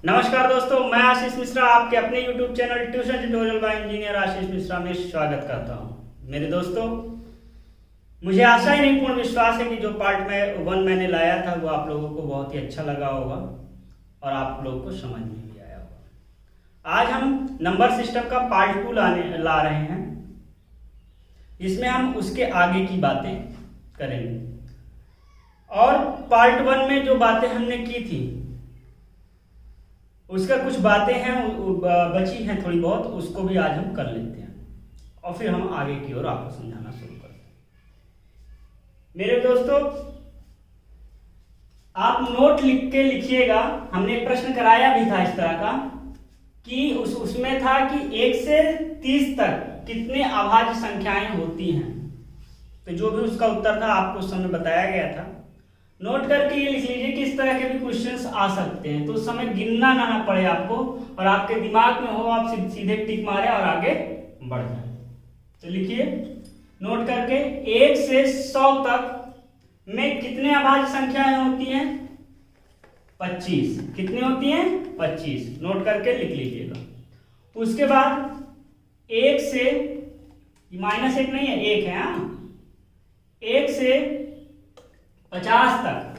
नमस्कार दोस्तों, मैं आशीष मिश्रा आपके अपने YouTube channel tuition tutorial by engineer Ashish Mishra में स्वागत करता हूं। मेरे दोस्तों, मुझे आशा ही नहीं पूर्ण विश्वास है कि जो पार्ट मैंने लाया था वो आप लोगों को बहुत ही अच्छा लगा होगा और आप लोगों को समझ में भी आया होगा। आज हम नंबर सिस्टम का पार्ट 2 ला रहे हैं, जिसमें हम उसके आगे की बातें करेंगे। और पार्ट 1 में जो बातें हमने की थी उसका कुछ बातें हैं बची हैं थोड़ी बहुत, उसको भी आज हम कर लेते हैं और फिर हम आगे की ओर आपको समझाना शुरू करते हैं। मेरे दोस्तों, आप नोट लिख के लिखिएगा। हमने एक प्रश्न कराया भी था इस तरह का कि उसमें था कि 1 से 30 तक कितने अभाज्य संख्याएं होती हैं। तो जो भी उसका उत्तर था आपको उस समय बताया गया था। नोट करके ये लिख लीजिए कि इस तरह के भी क्वेश्चंस आ सकते हैं, तो उस समय गिनना ना पड़े आपको और आपके दिमाग में हो, आप सीधे टिक मारे और आगे बढ़ जाए। तो लिखिए नोट करके, 1 से 100 तक में कितने अभाज्य संख्याएं होती हैं? 25। कितनी होती हैं? 25। नोट करके लिख लीजिएगा। उसके बाद 1 से -1 नहीं है, 1 है। 1 से 50 तक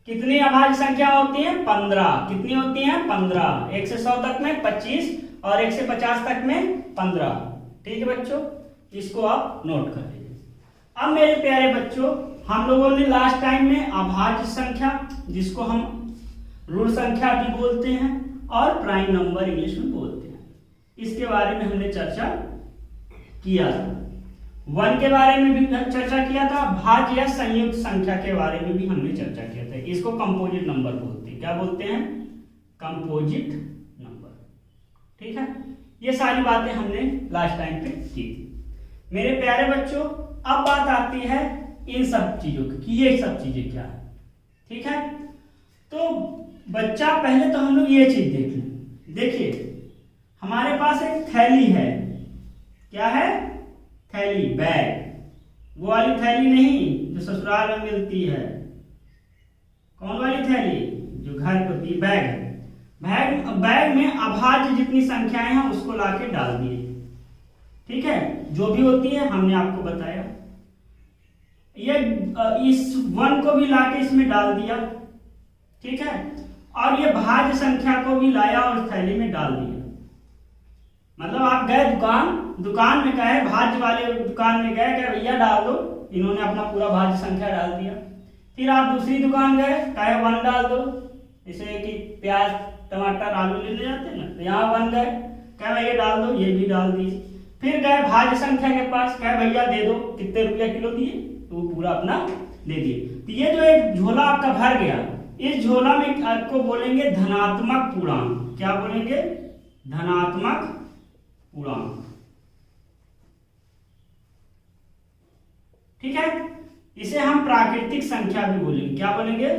कितनी अभाज्य संख्या होती है? 15। कितनी होती है? 15। 1 से 100 तक में 25 और 1 से 50 तक में 15। ठीक है बच्चों, इसको आप नोट कर लीजिए। अब मेरे प्यारे बच्चों, हम लोगों ने लास्ट टाइम में अभाज्य संख्या, जिसको हम ऋण संख्या भी बोलते हैं और प्राइम नंबर इंग्लिश में बोलते हैं, इसके बारे में हमने चर्चा किया था। 1 के बारे में भी चर्चा किया था, भाज्य या संयुक्त संख्या के बारे में भी हमने चर्चा किया था। इसको कंपोजिट नंबर बोलते हैं। क्या बोलते हैं? Composite number. ठीक है, ये सारी बातें हमने लास्ट टाइम पे की थी। मेरे प्यारे बच्चों, अब बात आती है इन सब चीजों की कि ये सब चीजें क्या है। ठीक है, तो बच्चा पहले तो हम लोग ये चीज देख लें। देखिए, हमारे पास एक थैली है। क्या है? थैली, बैग। वो वाली थैली नहीं जो ससुराल में मिलती है। कौन वाली थैली? जो घर पे होती है, बैग है। बैग में अभाज्य जितनी संख्याएं हैं उसको लाके डाल दिए। ठीक है, जो भी होती है हमने आपको बताया। ये इस 1 को भी लाके इसमें डाल दिया। ठीक है, और ये भाज्य संख्या को भी लाया और थैली में डाल दिया। मतलब आप गए दुकान में गए, भाज्य वाले दुकान में गए, कहे भैया डाल दो, इन्होंने अपना पूरा भाज्य संख्या डाल दिया। फिर आप दूसरी दुकान गए, कहे 1 डाल दो, जैसे कि प्याज टमाटर आलू लेने जाते हैं ना, तो यहाँ 1 गए, कहे भैया डाल दो, ये भी डाल दिए। फिर गए भाज्य संख्या के पास, कहे भैया दे दो, कितने रुपया किलो दिए, तो वो पूरा अपना दे दिए। तो ये जो एक झोला आपका भर गया, इस झोला में आपको बोलेंगे धनात्मक पूर्णांक। क्या बोलेंगे? धनात्मक पूर्णांक। ठीक है, इसे हम प्राकृतिक संख्या भी बोलेंगे। क्या बोलेंगे?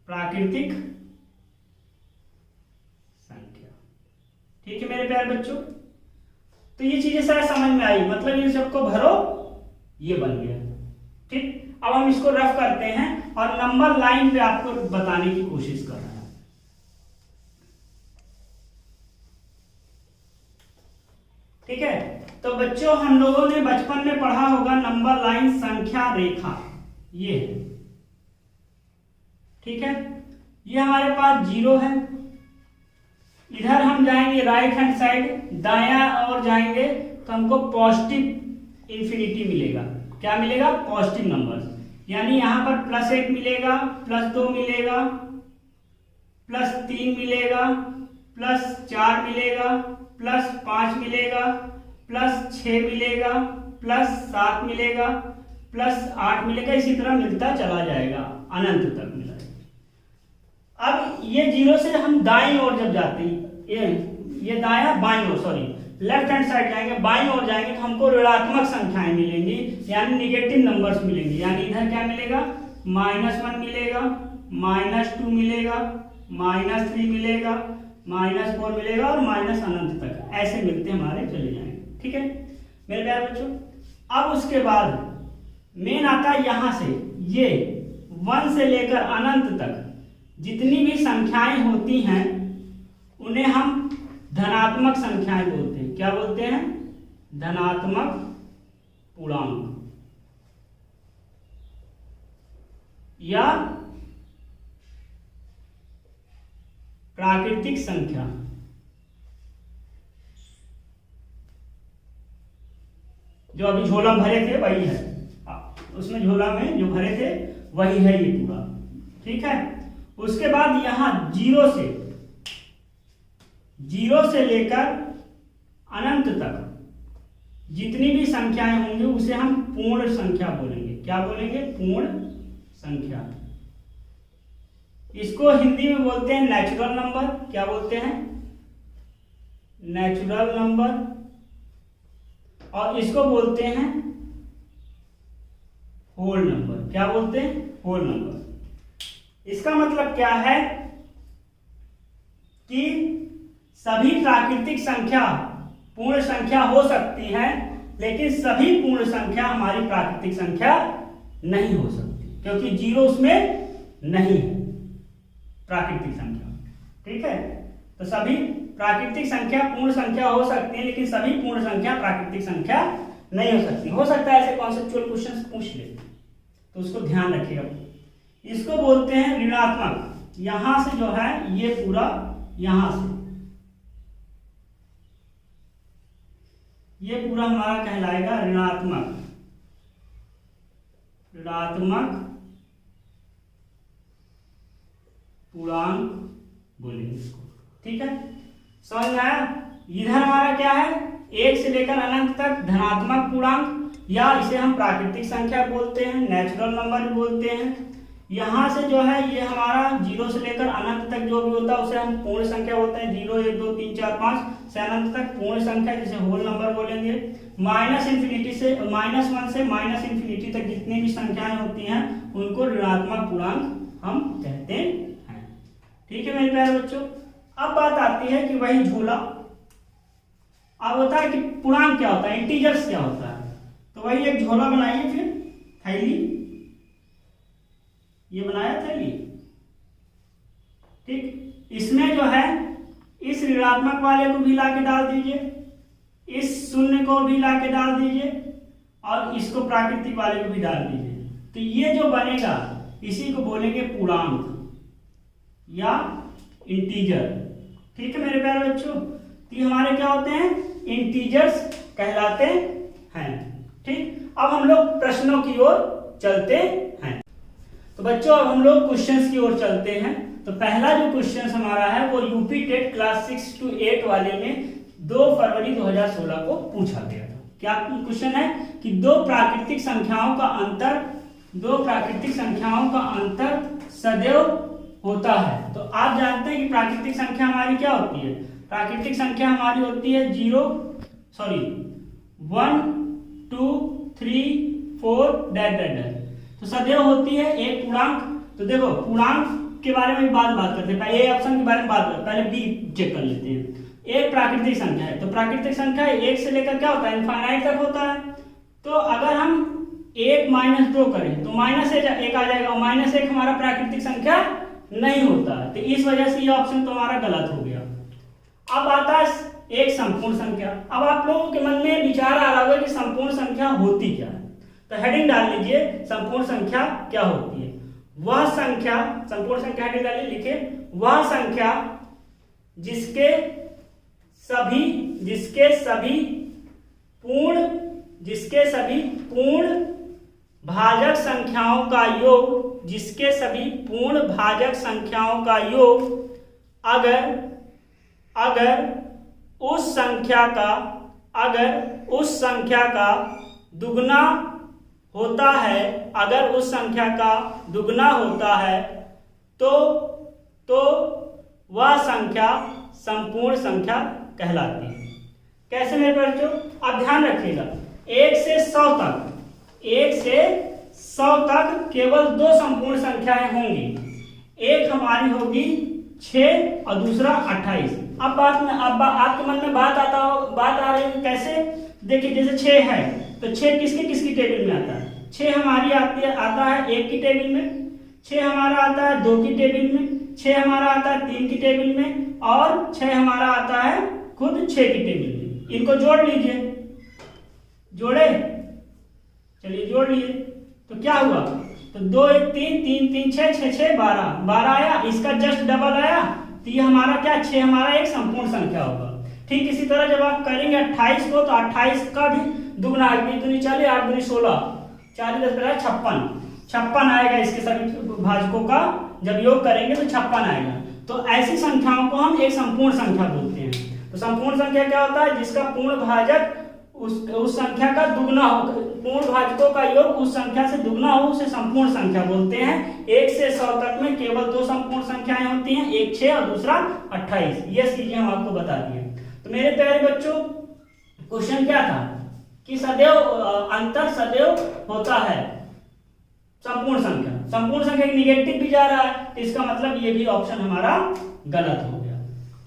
प्राकृतिक संख्या। ठीक है मेरे प्यारे बच्चों, तो ये चीजें सारा समझ में आई। मतलब इन सबको भरो, ये बन गया। ठीक, अब हम इसको रफ करते हैं और नंबर लाइन पे आपको बताने की कोशिश कर रहे हैं। ठीक है, तो बच्चों हम लोगों ने बचपन में पढ़ा होगा नंबर लाइन, संख्या रेखा, ये है। ठीक है, ये हमारे पास 0 है। इधर हम जाएंगे राइट हैंड साइड, दायां और जाएंगे तो हमको पॉजिटिव इंफिनिटी मिलेगा। क्या मिलेगा? Positive number. यानी यहां पर +1 मिलेगा, +2 मिलेगा, +3 मिलेगा, +4 मिलेगा, +5 मिलेगा, +6 मिलेगा, +7 मिलेगा, +8 मिलेगा। इसी तरह मिलता चला जाएगा, अनंत तक मिला। अब ये 0 से हम दाईं ओर जब जाते हैं, ये दायां बाईं ओर, सॉरी लेफ्ट हैंड साइड जाएंगे, बाईं ओर जाएंगे तो हमको ऋणात्मक संख्याएं मिलेंगी, यानी निगेटिव नंबर्स मिलेंगे। यानी इधर क्या मिलेगा? -1 मिलेगा, -2 मिलेगा, -3 मिलेगा, -4 मिलेगा और माइनस अनंत तक ऐसे मिलते हमारे चले जाएंगे। ठीक है मेरे प्यारे बच्चों, अब उसके बाद मेन आता है यहां से, ये 1 से लेकर अनंत तक जितनी भी संख्याएं होती हैं उन्हें हम धनात्मक संख्याएं बोलते हैं। क्या बोलते हैं? धनात्मक पूर्णांक या प्राकृतिक संख्या। जो अभी झोला भरे थे वही है, उसमें झोला में जो भरे थे वही है ये पूरा। ठीक है, उसके बाद यहां जीरो से लेकर अनंत तक जितनी भी संख्याएं होंगी उसे हम पूर्ण संख्या बोलेंगे। क्या बोलेंगे? पूर्ण संख्या। इसको हिंदी में बोलते हैं नेचुरल नंबर। क्या बोलते हैं? Natural number. और इसको बोलते हैं होल नंबर। क्या बोलते हैं? Whole number. इसका मतलब क्या है कि सभी प्राकृतिक संख्या पूर्ण संख्या हो सकती है, लेकिन सभी पूर्ण संख्या हमारी प्राकृतिक संख्या नहीं हो सकती, क्योंकि जीरो उसमें नहीं है प्राकृतिक संख्या। ठीक है, तो सभी प्राकृतिक संख्या पूर्ण संख्या हो सकती है, लेकिन सभी पूर्ण संख्या प्राकृतिक संख्या नहीं हो सकती। हो सकता है ऐसे कॉन्सेप्चुअल क्वेश्चंस पूछ ले, तो उसको ध्यान रखिएगा। इसको बोलते हैं ऋणात्मक। यहां से जो है ये पूरा, यहां से ये पूरा हमारा कहलाएगा ऋणात्मक पूर्णांक बोलेंगे इसको। ठीक है, समझ में आया? इधर हमारा क्या है? 1 से लेकर अनंत तक धनात्मक पूर्णांक, या इसे हम प्राकृतिक संख्या बोलते हैं, नेचुरल नंबर भी बोलते हैं। यहाँ से जो है ये हमारा 0 से लेकर अनंत तक जो भी होता है उसे हम पूर्ण संख्या बोलते हैं। 0, 1, 2, 3, 4, 5 से अनंत तक पूर्ण संख्या, जिसे होल नंबर बोलेंगे। -1 से -इन्फिनिटी तक जितनी भी संख्याएं होती हैं उनको ऋणात्मक पूर्णांक हम कहते हैं। ठीक है मेरे प्यारे बच्चों, अब बात आती है कि वही झोला, अब होता है कि पूर्णांक क्या होता है, इंटीजर्स क्या होता है। तो वही एक झोला बनाइए, फिर थैली, ये बनाया थैली। ठीक, इसमें जो है इस ऋणात्मक वाले को भी लाके डाल दीजिए, इस शून्य को भी लाके डाल दीजिए, और इसको प्राकृतिक वाले को भी डाल दीजिए। तो ये जो बनेगा इसी को बोलेंगे पूर्णांक या इंटीजर। ठीक है मेरे प्यारे बच्चों, तो ये हमारे क्या होते हैं? इंटीजर्स कहलाते हैं। ठीक, अब हम लोग प्रश्नों की ओर चलते हैं। तो बच्चों अब हम लोग क्वेश्चंस की ओर चलते हैं। तो पहला जो क्वेश्चन हमारा है वो यूपी टेट क्लास 6 to 8 वाले में 2 फरवरी 2016 को पूछा गया था। क्या क्वेश्चन है कि दो प्राकृतिक संख्याओं का अंतर सदैव होता है। तो आप जानते हैं कि प्राकृतिक संख्या हमारी क्या होती है? प्राकृतिक संख्या हमारी होती है 1, 2, 3, 4 डैश। तो सदैव होती है एक पूर्णांक। तो देखो पूर्णांक के बारे में बात करते हैं, पहले ए ऑप्शन के बारे में बात करते हैं, पहले बी चेक कर लेते हैं। एक प्राकृतिक संख्या है, तो प्राकृतिक संख्या 1 से लेकर क्या होता है? इनफाइनाइट तक होता है। तो अगर हम 1 - 2 करें तो -1 आ जाएगा, और -1 हमारा प्राकृतिक संख्या नहीं होता है। तो इस वजह से ये ऑप्शन तो हमारा गलत हो गया। अब आता है एक संपूर्ण संख्या। अब आप लोगों के मन में विचार आ रहा होगा कि संपूर्ण संख्या होती क्या है। तो हेडिंग डाल लीजिए संपूर्ण संख्या क्या होती है। वह संख्या, संपूर्ण संख्या हेडिंग डालिए, लिखे वह संख्या जिसके सभी पूर्ण भाजक संख्याओं का योग, जिसके सभी पूर्ण भाजक संख्याओं का योग अगर उस संख्या का दुगना होता है, अगर उस संख्या का दुगना होता है तो वह संख्या संपूर्ण संख्या कहलाती है। कैसे मेरे बच्चों? आप ध्यान रखिएगा, 1 से 100 तक केवल 2 संपूर्ण संख्याएं होंगी। एक हमारी होगी 6 और दूसरा 28। अब आपके मन में बात आ रही है कैसे? देखिए जैसे 6 है तो 6 किसकी टेबल में आता है? 6 हमारी आता है 1 की टेबल में, 6 हमारा आता है 2 की टेबल में, 6 हमारा आता है 3 की टेबल में, और 6 हमारा आता है खुद 6 की टेबल में। इनको जोड़ लीजिए, जोड़े, चलिए जोड़ लिए तो क्या हुआ, तो 2 1 3 3 3 6 6 6 12 12 आया, इसका जस्ट डबल आया, तो ये हमारा क्या 6 हमारा एक संपूर्ण संख्या होगा। ठीक इसी तरह जब आप करेंगे 28 को, तो 28 का भी दुगना, 2 दूनी 40, 8 दूनी 16, 4 10 56, 56 आएगा। इसके सभी भाजकों का जब योग करेंगे तो 56 आएगा। तो ऐसी संख्याओं को हम एक संपूर्ण संख्या बोलते हैं। तो संपूर्ण संख्या क्या होता है, जिसका पूर्ण भाजक उस संख्या का दुगना हो, पूर्ण भाजकों का योग उस संख्या से दुगना हो, उसे संपूर्ण संख्या बोलते हैं। 1 से 100 तक में केवल 2 संपूर्ण संख्याएं होती हैं, एक 6 और दूसरा 28। ये चीजें हम आपको बता दिए। तो मेरे प्यारे बच्चों, क्वेश्चन क्या था कि सदैव अंतर सदैव होता है संपूर्ण संख्या, संपूर्ण संख्या की निगेटिव भी जा रहा है, तो इसका मतलब ये भी ऑप्शन हमारा गलत हो गया।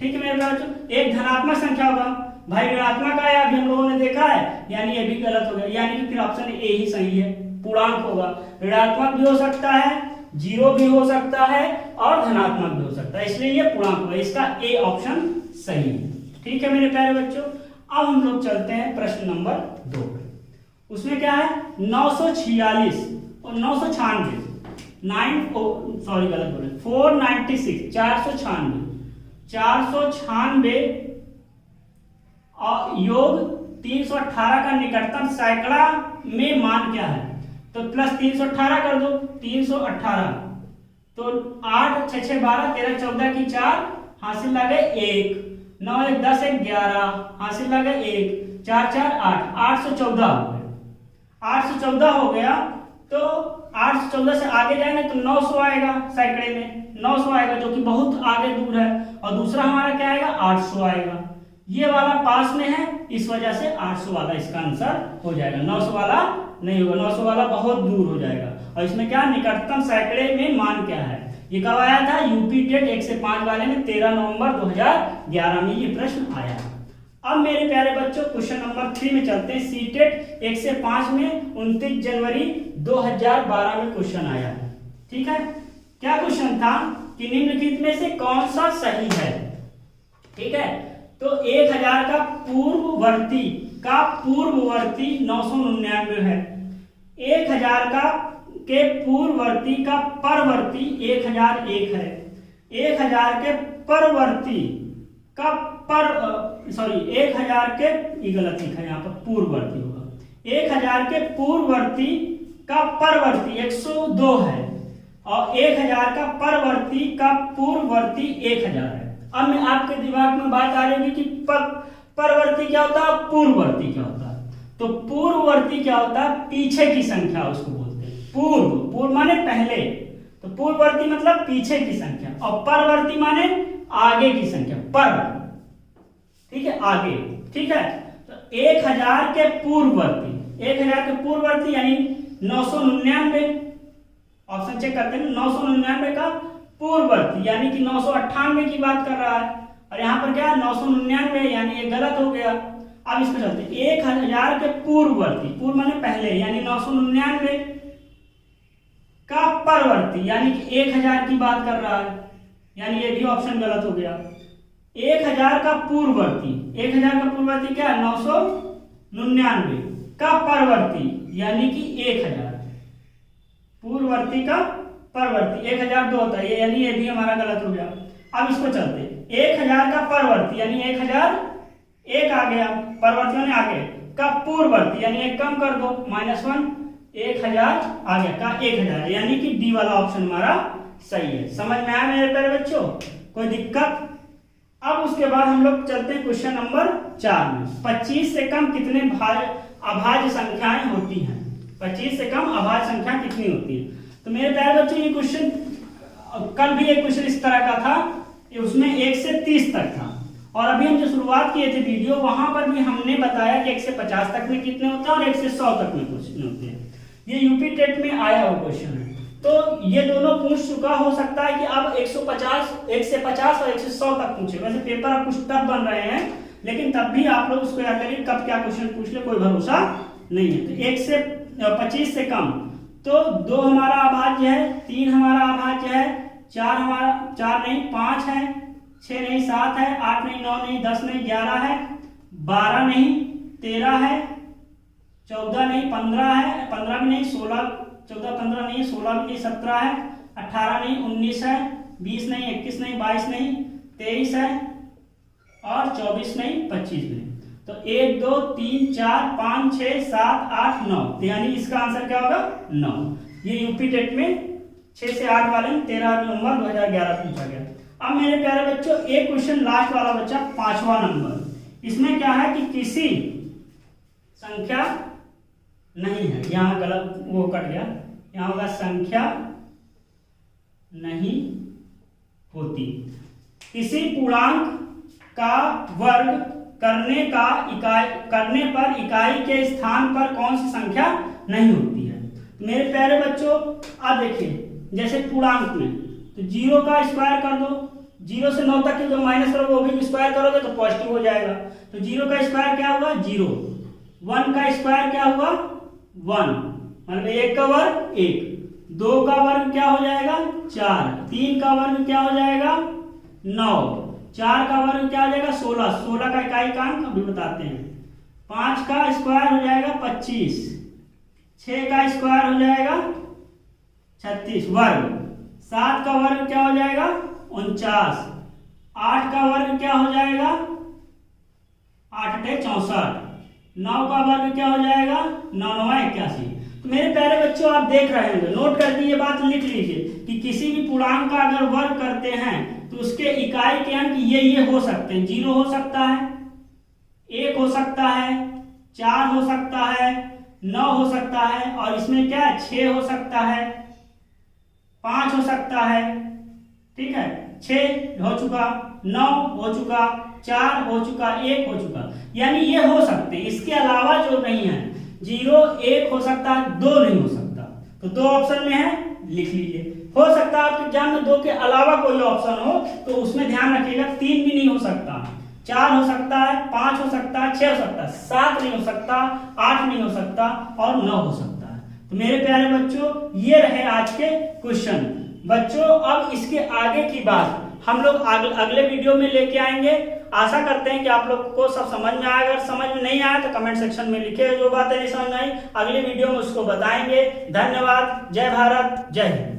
ठीक है मेरे प्यारे बच्चों, एक धनात्मक संख्या होगा, भाई ऋणात्मक आया अभी हम लोगों ने देखा है, यानी ये भी गलत हो गया, यानी कि फिर ऑप्शन ए ही सही है, पूर्णांक होगा। ऋणात्मक भी हो सकता है, 0 भी हो सकता है और धनात्मक भी हो सकता है, इसलिए ये पूर्णांक होगा, इसका ए ऑप्शन सही है। ठीक है मेरे प्यारे बच्चों, अब हम लोग चलते हैं प्रश्न नंबर 2 पे। उसमें क्या है 946 और 996, 496 496 योग 318 का निकटतम सैकड़ा में मान क्या है, तो प्लस 318 कर दो, 318 तो 8 6 6 12 13 14 की 4 हासिल लगे 1, 9 1 10 1 11 हासिल लगे 1, 4 4 8 814 हो गया, 814 हो गया। तो 814 से आगे जाएंगे तो 900 आएगा, सैकड़े में 900 आएगा जो कि बहुत आगे दूर है, और दूसरा हमारा क्या आएगा 800 आएगा। ये वाला पास में है, इस वजह से 800 वाला इसका आंसर हो जाएगा, 900 वाला नहीं होगा, 900 वाला बहुत दूर हो जाएगा। और इसमें क्या निकटतम सैकड़े में मान क्या है, ये कब आया था यूपी टेट 1 से 5 वाले में 13 नवंबर 2011 में ये प्रश्न आया। अब मेरे प्यारे बच्चों क्वेश्चन नंबर 3 में चलते हैं। सीटेट 1 से 5 में 29 जनवरी 2012 में क्वेश्चन आया है। ठीक है, क्या क्वेश्चन था कि निम्नलिखित में से कौन सा सही है। ठीक है, तो 1000 का पूर्ववर्ती 999 है, 1000 का के पूर्ववर्ती का परवर्ती 1001 है, 1000 के परवर्ती का 1000 के, ये गलत लिखा है यहाँ पर, पूर्ववर्ती होगा, 1000 के पूर्ववर्ती का परवर्ती 102 है, और 1000 का परवर्ती का पूर्ववर्ती 1000 है। अब मैं आपके दिमाग में बात आ रही है कि परवर्ती क्या होता है, पूर्ववर्ती क्या होता है। तो पूर्ववर्ती क्या होता है, पीछे की संख्या उसको बोलते हैं। पूर्व माने पहले, तो पूर्ववर्ती मतलब पीछे की संख्या, और परवर्ती माने आगे की संख्या, पर, ठीक है, आगे। ठीक है, तो 1000 के पूर्ववर्ती, 1000 के पूर्ववर्ती यानी 999, ऑप्शन चेक करते हैं, 999 का पूर्ववर्ती यानी कि 998 की बात कर रहा है, और यहाँ पर क्या 999 यानी ये गलत हो गया। अब इसको चलते हैं 1000 के पूर्ववर्ती, पूर्व माने पहले, यानी 999 का परवर्ती यानी कि 1000 की बात कर रहा है, यानी ये भी ऑप्शन गलत हो गया। 1000 का पूर्ववर्ती, 1000 का पूर्ववर्ती क्या है 999 का परवर्ती यानी कि 1000, पूर्ववर्ती का परवर्ती 1002 होता है, यानी ये भी हमारा गलत हो गया। अब इसको चलते 1000 का परवर्ती यानी 1001 आ गया, परवर्ती यानी आगे का पूर्ववर्ती यानी एक कम कर दो -1, 1000 आ गया का 1000, यानी कि डी वाला ऑप्शन हमारा सही है। समझ में आया मेरे प्यारे बच्चों, कोई दिक्कत। अब उसके बाद हम लोग चलते हैं क्वेश्चन नंबर 4 में। 25 से कम कितने अभाज्य संख्याएं होती हैं, 25 से कम अभाज्य संख्या कितनी होती है। तो मेरे प्यारे बच्चों ये क्वेश्चन, कल भी एक क्वेश्चन इस तरह का था, उसमें 1 से 30 तक था, और अभी हम जो शुरुआत किए थे वीडियो वहां पर भी हमने बताया कि 1 से 50 तक में कितने होते हैं और 1 से 100 तक में क्वेश्चन होते हैं। ये यूपी टेट में आया हुआ क्वेश्चन है, तो ये दोनों पूछ चुका, हो सकता है कि अब 1 से 50 और 1 से 100 तक पूछे। वैसे पेपर अब कुछ टफ बन रहे हैं, लेकिन तब भी आप लोग उसको याद करिए, कब क्या क्वेश्चन पूछ ले कोई भरोसा नहीं है। तो 1 से 25 से कम तो 2 हमारा अभाज्य है, 3 हमारा अभाज्य है, 4 हमारा 4 नहीं 5 है, 6 नहीं 7 है, 8 नहीं 9 नहीं 10 नहीं 11 है, 12 नहीं 13 है, 14 नहीं 15 है, 15 भी नहीं 16, 14 15 नहीं 16 भी नहीं 17 है, 18 नहीं 19 है, 20 नहीं 21 नहीं 22 नहीं 23 है और 24 नहीं 25 नहीं। तो 1 2 3 4 5 6 7 8 9, यानी इसका आंसर क्या होगा 9। ये यूपी टेट में 6 से 8 वाले में 13 नवंबर 2011 पूछा गया। अब मेरे प्यारे बच्चों एक क्वेश्चन लास्ट वाला बच्चा 5वां नंबर। इसमें क्या है कि किसी संख्या नहीं है, यहाँ गलत वो कट गया, यहाँ होगा संख्या नहीं होती। किसी पूर्णांक का वर्ग करने पर इकाई के स्थान पर कौन सी संख्या नहीं होती है। तो मेरे प्यारे बच्चों अब देखिए, जैसे पूर्णांक में तो 0 का स्क्वायर कर दो, 0 से 9 तक की जो माइनस करोगे वो भी स्क्वायर करोगे तो पॉजिटिव हो जाएगा। तो 0 का स्क्वायर क्या हुआ 0, 1 का स्क्वायर क्या हुआ 1, मतलब 1 का वर्ग 1, 2 का वर्ग क्या हो जाएगा 4, 3 का वर्ग क्या हो जाएगा 9, 4 का वर्ग क्या हो जाएगा 16, 16 का इकाई का अंक अभी बताते हैं, 5 का स्क्वायर हो जाएगा 25, 6 का स्क्वायर हो जाएगा 36 वर्ग, 7 का वर्ग क्या हो जाएगा 49, 8 का वर्ग क्या हो जाएगा 8 × 64, 9 का वर्ग क्या हो जाएगा 9 × 9 81। तो मेरे प्यारे बच्चों आप देख रहे होंगे, नोट करके ये बात लिख लीजिए कि किसी भी पूर्णांक का अगर वर्ग करते हैं तो उसके इकाई के अंक ये हो सकते हैं, 0 हो सकता है, 1 हो सकता है, 4 हो सकता है, 9 हो सकता है और इसमें क्या 6 हो सकता है, 5 हो सकता है, ठीक है, 6 हो चुका, 9 हो चुका, 4 हो चुका, 1 हो चुका, यानी ये हो सकते हैं। इसके अलावा जो नहीं है 0 1 हो सकता है, 2 नहीं हो सकता, तो 2 ऑप्शन में है लिख लीजिए। हो सकता है आपके एग्जाम में 2 के अलावा कोई ऑप्शन हो तो उसमें ध्यान रखिएगा, 3 भी नहीं हो सकता, 4 हो सकता है, 5 हो सकता है, 6 हो सकता है, 7 नहीं हो सकता, 8 नहीं हो सकता और 9 हो सकता है। तो मेरे प्यारे बच्चों ये रहे आज के क्वेश्चन। बच्चों अब इसके आगे की बात हम लोग अगले वीडियो में लेके आएंगे। आशा करते हैं कि आप लोग को सब समझ में आएगा। अगर समझ में नहीं आया तो कमेंट सेक्शन में लिखिए, जो बातें नहीं समझ में आई अगले वीडियो में उसको बताएंगे। धन्यवाद। जय भारत, जय हिंद।